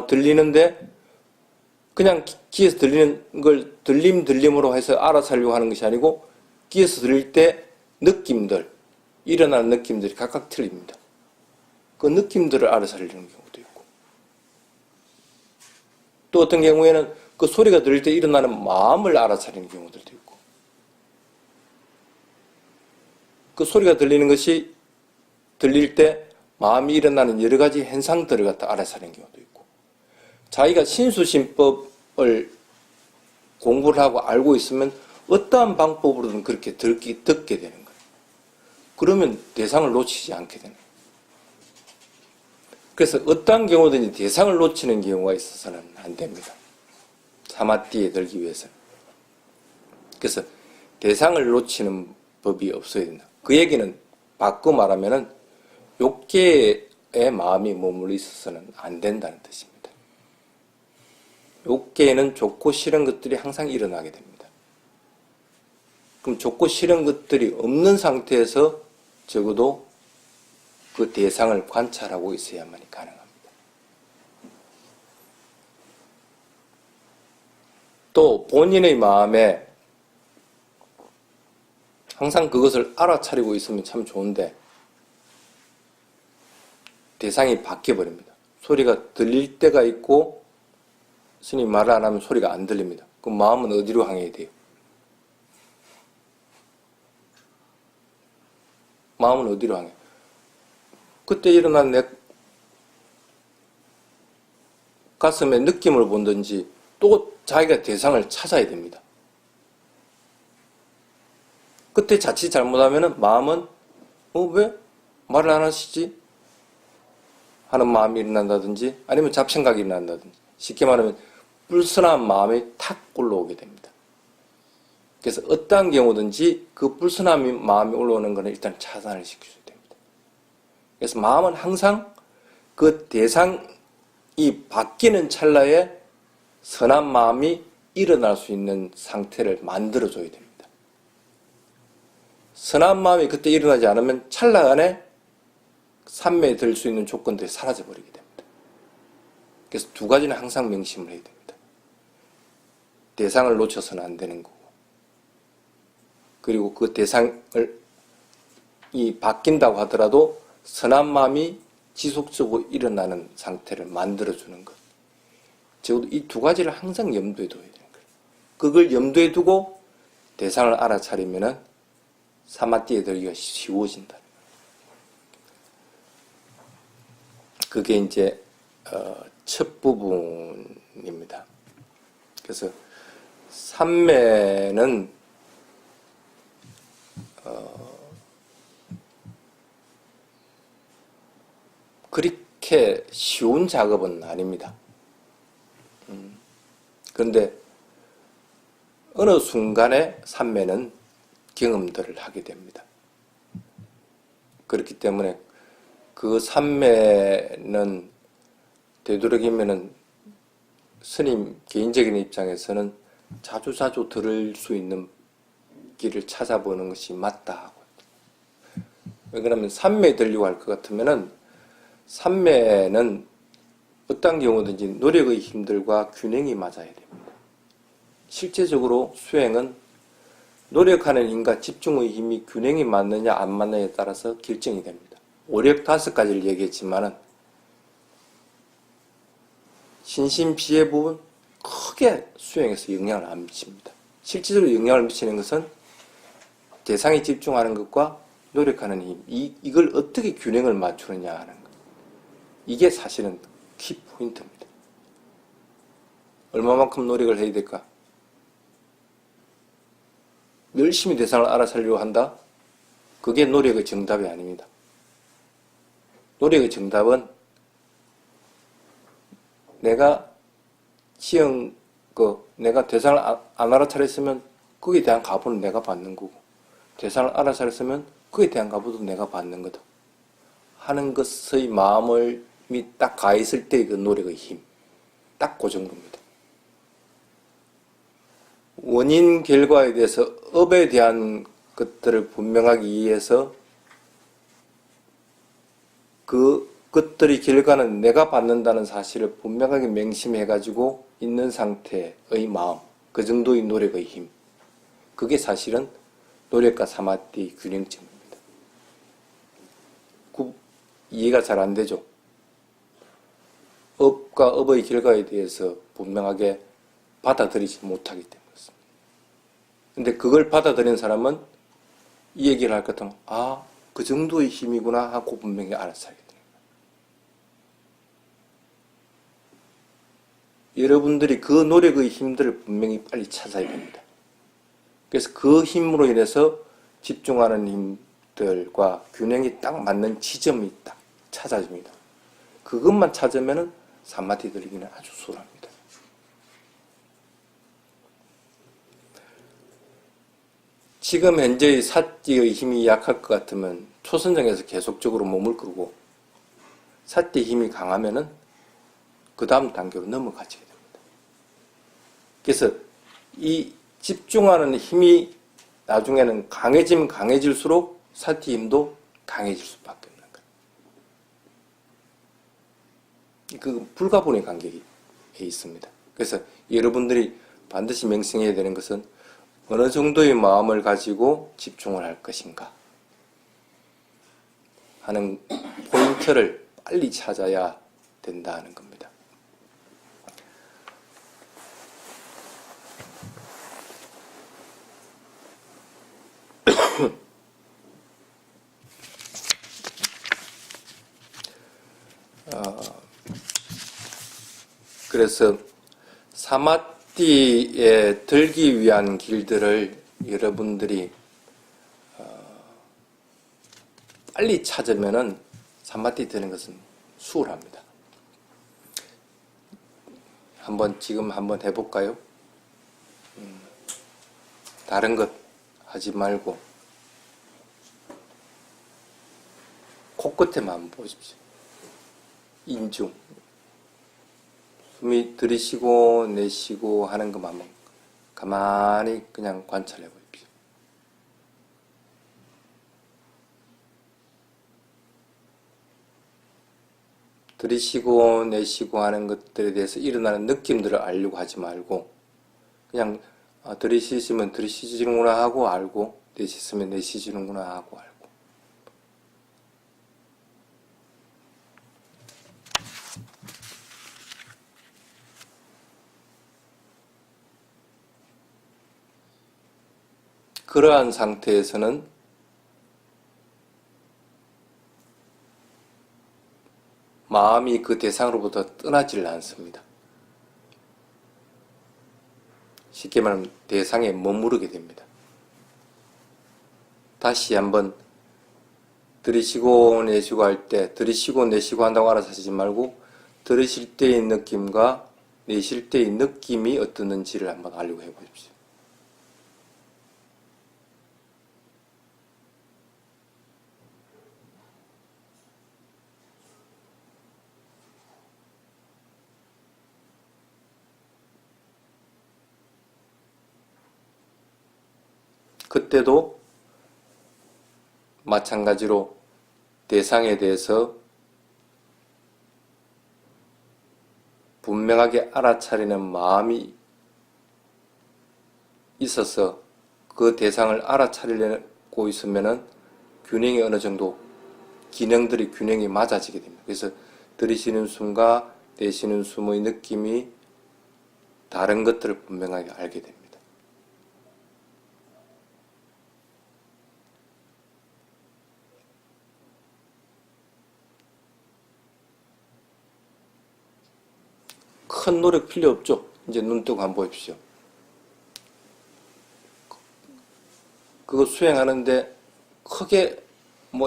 들리는데 그냥 귀에서 들리는 걸 들림으로 해서 알아차리려고 하는 것이 아니고 귀에서 들릴 때 느낌들, 일어나는 느낌들이 각각 틀립니다. 그 느낌들을 알아차리려는 경우도 있고 또 어떤 경우에는 그 소리가 들릴 때 일어나는 마음을 알아차리는 경우들도 있고 그 소리가 들리는 것이 들릴 때 마음이 일어나는 여러 가지 현상들을 갖다 알아차리는 경우도 있고 자기가 신수신법을 공부를 하고 알고 있으면 어떠한 방법으로든 그렇게 듣게 되는 거예요. 그러면 대상을 놓치지 않게 되는 거예요. 그래서 어떠한 경우든지 대상을 놓치는 경우가 있어서는 안 됩니다. 사마티에 들기 위해서는. 그래서 대상을 놓치는 법이 없어야 된다. 그 얘기는 바꿔 말하면은 욕계에 마음이 머물러 있어서는 안 된다는 뜻입니다. 요께에는 좋고 싫은 것들이 항상 일어나게 됩니다. 그럼 좋고 싫은 것들이 없는 상태에서 적어도 그 대상을 관찰하고 있어야만이 가능합니다. 또 본인의 마음에 항상 그것을 알아차리고 있으면 참 좋은데 대상이 바뀌어버립니다. 소리가 들릴 때가 있고 스님 말을 안 하면 소리가 안 들립니다. 그럼 마음은 어디로 향해야 돼요? 마음은 어디로 향해? 그때 일어난 내 가슴에 느낌을 본든지 또 자기가 대상을 찾아야 됩니다. 그때 자칫 잘못하면 마음은 왜 말을 안 하시지? 하는 마음이 일어난다든지 아니면 잡생각이 일어난다든지 쉽게 말하면 불순한 마음이 탁 올라오게 됩니다. 그래서 어떠한 경우든지 그 불순한 마음이 올라오는 것은 일단 차단을 시켜줘야 됩니다. 그래서 마음은 항상 그 대상이 바뀌는 찰나에 선한 마음이 일어날 수 있는 상태를 만들어줘야 됩니다. 선한 마음이 그때 일어나지 않으면 찰나 안에 삼매에 들 수 있는 조건들이 사라져버리게 됩니다. 그래서 두 가지는 항상 명심을 해야 됩니다. 대상을 놓쳐서는 안 되는 거고 그리고 그 대상이 바뀐다고 하더라도 선한 마음이 지속적으로 일어나는 상태를 만들어주는 것. 적어도 이 두 가지를 항상 염두에 둬야 되는 거예요. 그걸 염두에 두고 대상을 알아차리면은 사마띠에 들기가 쉬워진다. 그게 이제 첫 부분입니다. 그래서 삼매는 그렇게 쉬운 작업은 아닙니다. 그런데 어느 순간에 삼매는 경험들을 하게 됩니다. 그렇기 때문에 그 삼매는 되도록이면은 스님 개인적인 입장에서는 자주자주 들을 수 있는 길을 찾아보는 것이 맞다 하고. 왜 그러면 삼매에 들려고 할 것 같으면은 삼매는 어떤 경우든지 노력의 힘들과 균형이 맞아야 됩니다. 실제적으로 수행은 노력하는 힘과 집중의 힘이 균형이 맞느냐 안 맞느냐에 따라서 결정이 됩니다. 오력 5가지를 얘기했지만은 신심피해 부분 크게 수행에서 영향을 안 미칩니다. 실질적으로 영향을 미치는 것은 대상에 집중하는 것과 노력하는 힘, 이걸 어떻게 균형을 맞추느냐 하는 것. 이게 사실은 키포인트입니다. 얼마만큼 노력을 해야 될까? 열심히 대상을 알아차리려고 한다? 그게 노력의 정답이 아닙니다. 노력의 정답은 내가 내가 대상을 안 알아차렸으면 거기에 대한 값은 내가 받는 거고, 대상을 알아차렸으면 거기에 대한 값도 내가 받는 거다. 하는 것의 마음이 딱 가있을 때의 그 노력의 힘. 딱 그 정도입니다. 원인, 결과에 대해서 업에 대한 것들을 분명하기 위해서 그것들의 결과는 내가 받는다는 사실을 분명하게 명심해가지고 있는 상태의 마음, 그 정도의 노력의 힘. 그게 사실은 노력과 사마띠의 균형점입니다. 이해가 잘 안 되죠? 업과 업의 결과에 대해서 분명하게 받아들이지 못하기 때문에 그렇습니다. 근데 그걸 받아들인 사람은 이 얘기를 할 것 같으면 그 정도의 힘이구나 하고 분명히 알아서 하게 됩니다. 여러분들이 그 노력의 힘들을 분명히 빨리 찾아야 됩니다. 그래서 그 힘으로 인해서 집중하는 힘들과 균형이 딱 맞는 지점이 딱 찾아집니다. 그것만 찾으면 사마티 들기는 아주 수월합니다. 지금 현재의 사띠의 힘이 약할 것 같으면 초선정에서 계속적으로 몸을 끌고 사띠의 힘이 강하면은 그 다음 단계로 넘어가지게 됩니다. 그래서 이 집중하는 힘이 나중에는 강해지면 강해질수록 사티 힘도 강해질 수밖에 없는 거예요. 그 불가분의 간격이 있습니다. 그래서 여러분들이 반드시 명심해야 되는 것은 어느 정도의 마음을 가지고 집중을 할 것인가 하는 포인트를 빨리 찾아야 된다는 겁니다. 그래서 사마띠에 들기 위한 길들을 여러분들이 빨리 찾으면은 사마띠 되는 것은 수월합니다. 지금 한번 해볼까요? 다른 것 하지 말고 코끝에만 한번 보십시오. 인중. 숨이 들이쉬고 내쉬고 하는 것만 한번 가만히 그냥 관찰해 보십시오. 들이쉬고 내쉬고 하는 것들에 대해서 일어나는 느낌들을 알려고 하지 말고 그냥 들이쉬시면 들이쉬지는구나 하고 알고 내쉬시면 내쉬지는구나 하고 알고 그러한 상태에서는 마음이 그 대상으로부터 떠나질 않습니다. 쉽게 말하면 대상에 머무르게 됩니다. 다시 한번 들이쉬고 내쉬고 할 때 들이쉬고 내쉬고 한다고 알아서 하지 말고 들이쉴 때의 느낌과 내쉴 때의 느낌이 어떻는지를 한번 알려고 해보십시오. 그때도 마찬가지로 대상에 대해서 분명하게 알아차리는 마음이 있어서 그 대상을 알아차리려고 있으면은 균형이 어느 정도 기능들이 균형이 맞아지게 됩니다. 그래서 들이쉬는 숨과 내쉬는 숨의 느낌이 다른 것들을 분명하게 알게 됩니다. 큰 노력 필요 없죠. 이제 눈 뜨고 한번 보십시오. 그거 수행하는데 크게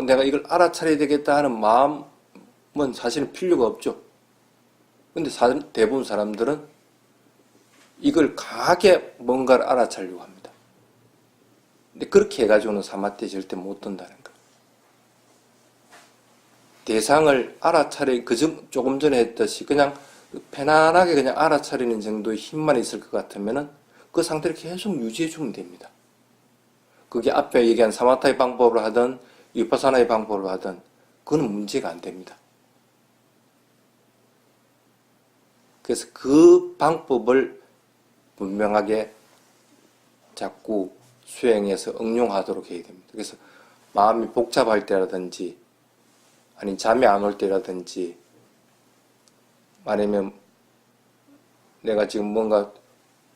내가 이걸 알아차려야 되겠다 하는 마음은 사실은 필요가 없죠. 근데 대부분 사람들은 이걸 강하게 뭔가를 알아차려고 합니다. 근데 그렇게 해가지고는 사마티에 절대 못 든다는 거예요. 대상을 조금 전에 했듯이 그냥 편안하게 그냥 알아차리는 정도의 힘만 있을 것 같으면은 그 상태를 계속 유지해주면 됩니다. 그게 앞에 얘기한 사마타의 방법으로 하든 위파사나의 방법으로 하든 그건 문제가 안 됩니다. 그래서 그 방법을 분명하게 자꾸 수행해서 응용하도록 해야 됩니다. 그래서 마음이 복잡할 때라든지 아니 잠이 안 올 때라든지 아니면 내가 지금 뭔가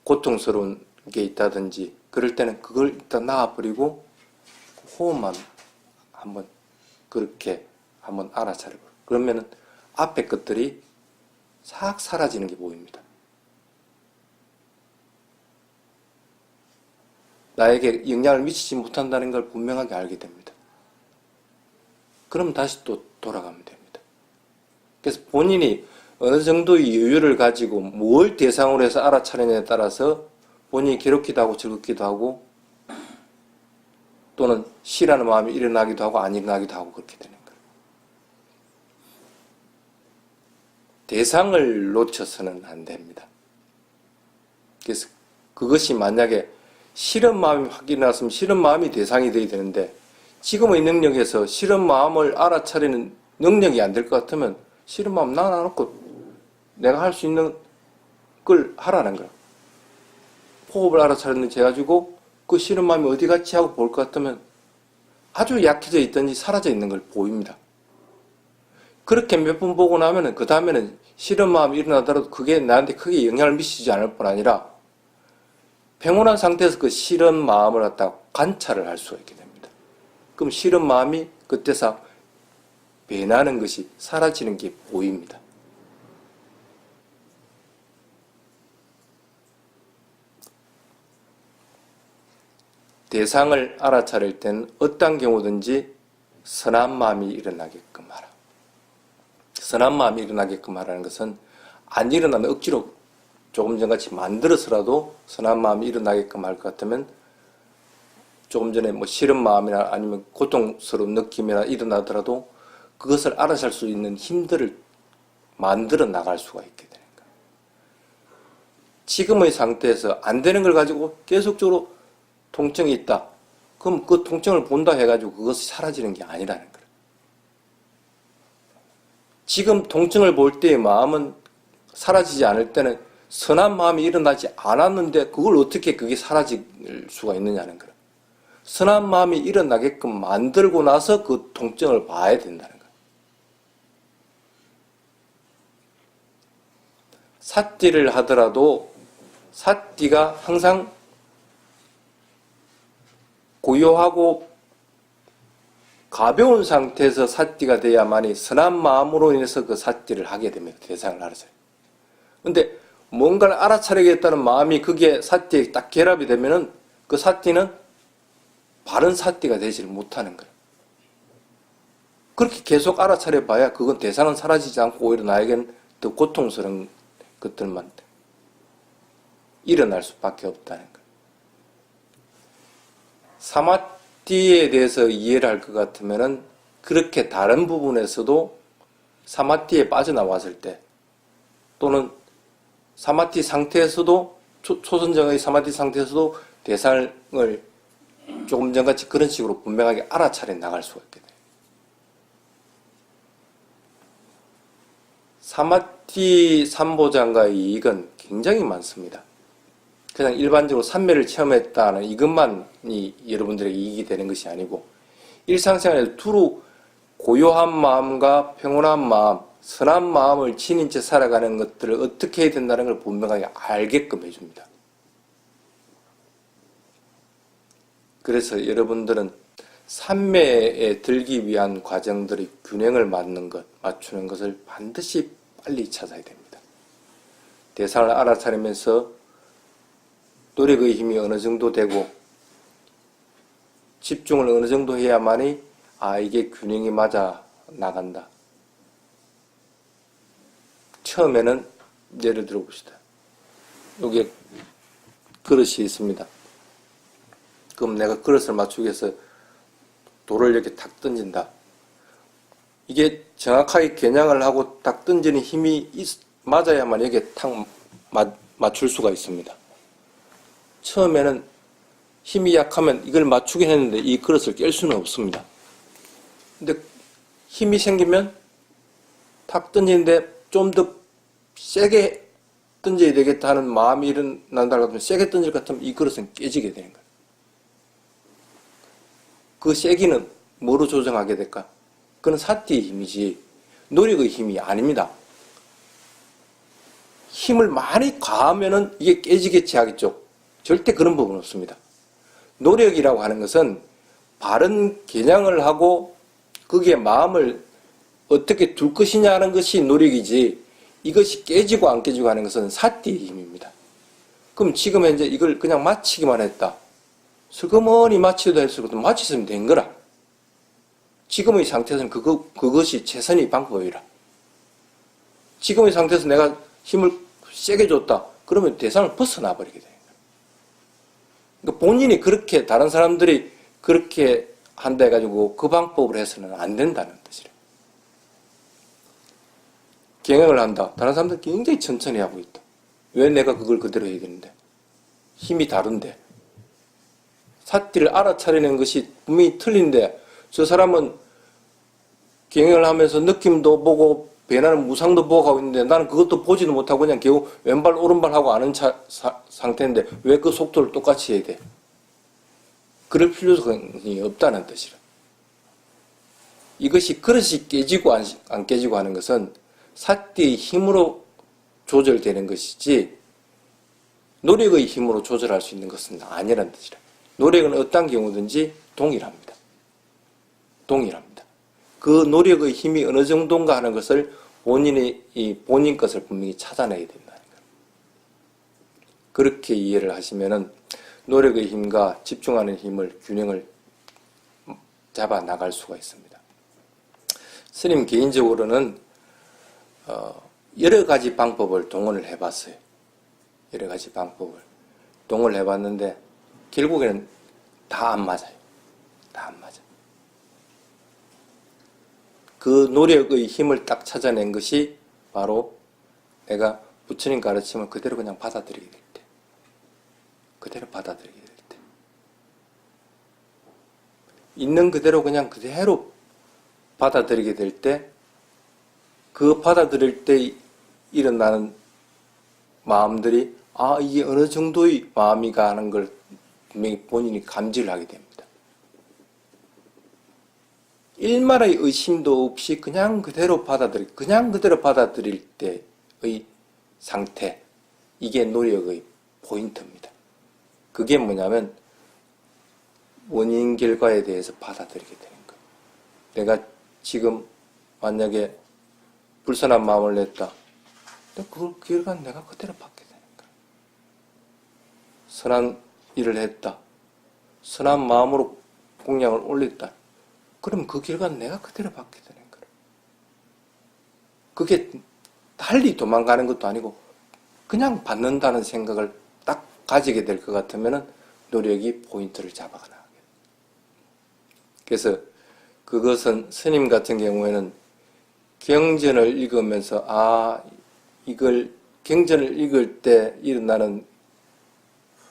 고통스러운 게 있다든지 그럴 때는 그걸 일단 놔버리고 호흡만 한번 그렇게 한번 알아차리고 그러면은 앞에 것들이 싹 사라지는 게 보입니다. 나에게 영향을 미치지 못한다는 걸 분명하게 알게 됩니다. 그럼 다시 또 돌아가면 됩니다. 그래서 본인이 어느 정도의 여유를 가지고 뭘 대상으로 해서 알아차리냐에 따라서 본인이 괴롭기도 하고 즐겁기도 하고 또는 싫어하는 마음이 일어나기도 하고 안 일어나기도 하고 그렇게 되는 거예요. 대상을 놓쳐서는 안 됩니다. 그래서 그것이 만약에 싫은 마음이 확 일어났으면 싫은 마음이 대상이 돼야 되는데 지금의 능력에서 싫은 마음을 알아차리는 능력이 안 될 것 같으면 싫은 마음 놔놓고 내가 할 수 있는 걸 하라는 거야. 호흡을 알아차리는지 해가지고 그 싫은 마음이 어디 갔지 하고 볼 것 같으면 아주 약해져 있든지 사라져 있는 걸 보입니다. 그렇게 몇 번 보고 나면은 그 다음에는 싫은 마음이 일어나더라도 그게 나한테 크게 영향을 미치지 않을 뿐 아니라 평온한 상태에서 그 싫은 마음을 갖다가 관찰을 할 수가 있게 됩니다. 그럼 싫은 마음이 그때서 변하는 것이 사라지는 게 보입니다. 대상을 알아차릴 때는 어떤 경우든지 선한 마음이 일어나게끔 하라. 선한 마음이 일어나게끔 하라는 것은 안 일어나는 억지로 조금 전같이 만들어서라도 선한 마음이 일어나게끔 할 것 같으면 조금 전에 뭐 싫은 마음이나 아니면 고통스러운 느낌이나 일어나더라도 그것을 알아챌 수 있는 힘들을 만들어 나갈 수가 있게 되는 거예요. 지금의 상태에서 안 되는 걸 가지고 계속적으로 통증이 있다. 그럼 그 통증을 본다 해가지고 그것이 사라지는 게 아니라는 거예요. 지금 통증을 볼 때의 마음은 사라지지 않을 때는 선한 마음이 일어나지 않았는데 그걸 어떻게 그게 사라질 수가 있느냐는 거예요. 선한 마음이 일어나게끔 만들고 나서 그 통증을 봐야 된다는 거예요. 삿띠를 하더라도 삿띠가 항상 고요하고 가벼운 상태에서 삿띠가 돼야만이 선한 마음으로 인해서 그 삿띠를 하게 됩니다. 대상을 알아서. 근데 뭔가를 알아차리겠다는 마음이 그게 삿띠에 딱 결합이 되면은 그 삿띠는 바른 삿띠가 되지를 못하는 거예요. 그렇게 계속 알아차려 봐야 그건 대상은 사라지지 않고 오히려 나에게는 더 고통스러운 것들만 일어날 수밖에 없다는 거예요. 사마띠에 대해서 이해를 할 것 같으면은 그렇게 다른 부분에서도 사마띠에 빠져나왔을 때 또는 사마띠 상태에서도 초선정의 사마띠 상태에서도 대상을 조금 전같이 그런 식으로 분명하게 알아차려 나갈 수가 있게 돼요. 사마띠 삼보장가의 이익은 굉장히 많습니다. 그냥 일반적으로 삼매를 체험했다는 이것만이 여러분들에게 이익이 되는 것이 아니고 일상생활에서 두루 고요한 마음과 평온한 마음, 선한 마음을 지닌 채 살아가는 것들을 어떻게 해야 된다는 걸 분명하게 알게끔 해줍니다. 그래서 여러분들은 삼매에 들기 위한 과정들이 균형을 맞추는 것을 반드시 빨리 찾아야 됩니다. 대상을 알아차리면서 노력의 힘이 어느 정도 되고 집중을 어느 정도 해야만이 이게 균형이 맞아 나간다. 처음에는 예를 들어 봅시다. 여기에 그릇이 있습니다. 그럼 내가 그릇을 맞추기 위해서 돌을 이렇게 탁 던진다. 이게 정확하게 겨냥을 하고 탁 던지는 힘이 맞아야만 여기에 탁 맞출 수가 있습니다. 처음에는 힘이 약하면 이걸 맞추긴 했는데 이 그릇을 깰 수는 없습니다. 근데 힘이 생기면 탁 던지는데 좀 더 세게 던져야 되겠다 하는 마음이 일어난다 하면 세게 던질 것 같으면 이 그릇은 깨지게 되는 거예요. 그 세기는 뭐로 조정하게 될까? 그건 삿띠의 힘이지 노력의 힘이 아닙니다. 힘을 많이 가하면은 이게 깨지겠지 하겠죠. 절대 그런 부분은 없습니다. 노력이라고 하는 것은 바른 겨냥을 하고 거기에 마음을 어떻게 둘 것이냐 하는 것이 노력이지 이것이 깨지고 안 깨지고 하는 것은 삿띠의 힘입니다. 그럼 지금 현재 이걸 그냥 마치기만 했다. 슬그머니 마치도 했을 것도 마치면 된 거라. 지금의 상태에서는 그것이 최선의 방법이라. 지금의 상태에서 내가 힘을 세게 줬다. 그러면 대상을 벗어나 버리게 돼요. 그러니까 본인이 그렇게 다른 사람들이 그렇게 한다 해가지고 그 방법을 해서는 안 된다는 뜻이래요. 경영을 한다. 다른 사람들 굉장히 천천히 하고 있다. 왜 내가 그걸 그대로 해야 되는데? 힘이 다른데 사띠를 알아차리는 것이 분명히 틀린데 저 사람은 경영을 하면서 느낌도 보고 배나는 무상도 보고 하고 있는데 나는 그것도 보지도 못하고 그냥 겨우 왼발 오른발 하고 아는 상태인데 왜 그 속도를 똑같이 해야 돼? 그럴 필요성이 없다는 뜻이라. 이것이 그릇이 깨지고 안 깨지고 하는 것은 사띠의 힘으로 조절되는 것이지 노력의 힘으로 조절할 수 있는 것은 아니라는 뜻이라. 노력은 어떤 경우든지 동일합니다. 동일합니다. 그 노력의 힘이 어느 정도인가 하는 것을 본인 것을 분명히 찾아내야 된다는 거예요. 그렇게 이해를 하시면은 노력의 힘과 집중하는 힘을 균형을 잡아 나갈 수가 있습니다. 스님 개인적으로는 여러 가지 방법을 동원을 해봤어요. 여러 가지 방법을 동원을 해봤는데 결국에는 다 안 맞아요. 다 안 맞아요. 그 노력의 힘을 딱 찾아낸 것이 바로 내가 부처님 가르침을 그대로 그냥 받아들이게 될 때. 그대로 받아들이게 될 때. 있는 그대로 그냥 그대로 받아들이게 될 때, 그 받아들일 때 일어나는 마음들이 이게 어느 정도의 마음이가 하는 걸 분명히 본인이 감지를 하게 됩니다. 일말의 의심도 없이 그냥 그대로 받아들일 때의 상태, 이게 노력의 포인트입니다. 그게 뭐냐면 원인 결과에 대해서 받아들이게 되는 거예요. 내가 지금 만약에 불선한 마음을 냈다. 그 결과는 내가 그대로 받게 되는 거예요. 선한 일을 했다. 선한 마음으로 공양을 올렸다. 그럼 그 결과는 내가 그대로 받게 되는 거예요. 그게 달리 도망가는 것도 아니고 그냥 받는다는 생각을 딱 가지게 될 것 같으면 노력이 포인트를 잡아가게. 그래서 그것은 스님 같은 경우에는 경전을 읽으면서 이걸 경전을 읽을 때 일어나는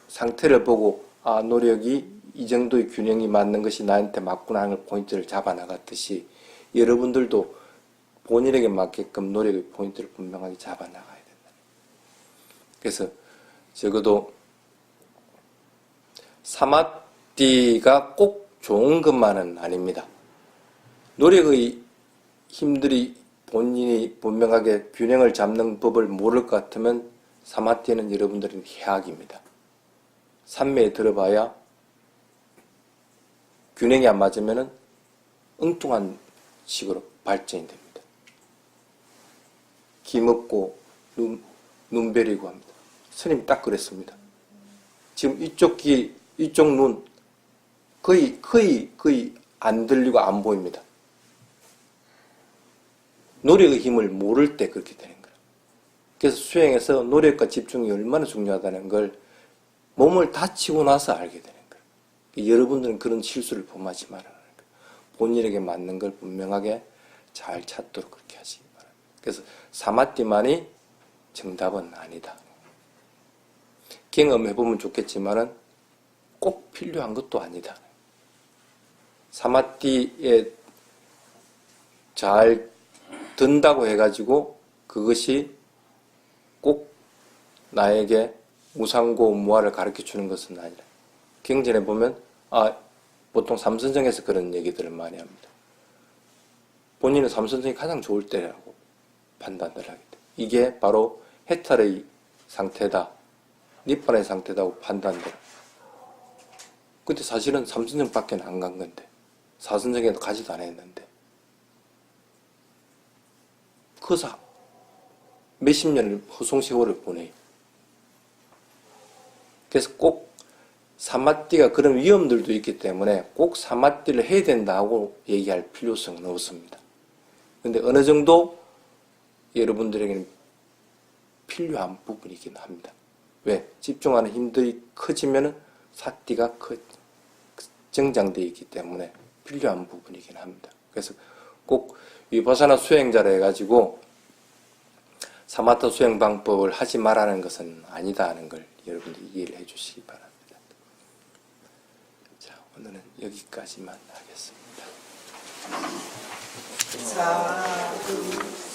상태를 보고 노력이 이 정도의 균형이 맞는 것이 나한테 맞구나 하는 포인트를 잡아 나갔듯이 여러분들도 본인에게 맞게끔 노력의 포인트를 분명하게 잡아 나가야 된다. 그래서 적어도 사마띠가 꼭 좋은 것만은 아닙니다. 노력의 힘들이 본인이 분명하게 균형을 잡는 법을 모를 것 같으면 사마띠는 여러분들은 해악입니다. 삼매에 들어봐야 균형이 안 맞으면 엉뚱한 식으로 발전이 됩니다. 기먹고 눈 베리고 합니다. 스님이 딱 그랬습니다. 지금 이쪽 귀, 이쪽 눈 거의 안 들리고 안 보입니다. 노력의 힘을 모를 때 그렇게 되는 거예요. 그래서 수행에서 노력과 집중이 얼마나 중요하다는 걸 몸을 다치고 나서 알게 되는 거예요. 여러분들은 그런 실수를 범하지 말아라. 본인에게 맞는 걸 분명하게 잘 찾도록 그렇게 하시기 바랍니다. 그래서 사마띠만이 정답은 아니다. 경험해보면 좋겠지만은 꼭 필요한 것도 아니다. 사마띠에 잘 든다고 해가지고 그것이 꼭 나에게 무상고 무아를 가르쳐주는 것은 아니라 경전에 보면 보통 삼선정에서 그런 얘기들을 많이 합니다. 본인은 삼선정이 가장 좋을 때라고 판단을 하게 돼. 이게 바로 해탈의 상태다, 니판의 상태다고 판단돼요. 근데 사실은 삼선정밖에 안 간 건데 사선정에도 가지도 않았는데 그사 몇십 년을 허송 세월을 보내요. 그래서 꼭 사마띠가 그런 위험들도 있기 때문에 꼭 사마띠를 해야 된다고 얘기할 필요성은 없습니다. 근데 어느 정도 여러분들에게는 필요한 부분이긴 합니다. 왜? 집중하는 힘들이 커지면 사띠가 정장되어 있기 때문에 필요한 부분이긴 합니다. 그래서 꼭 위파사나 수행자라 해가지고 사마타 수행 방법을 하지 말라는 것은 아니다 하는 걸 여러분들이 이해를 해 주시기 바랍니다. 여기까지만 하겠습니다. 사두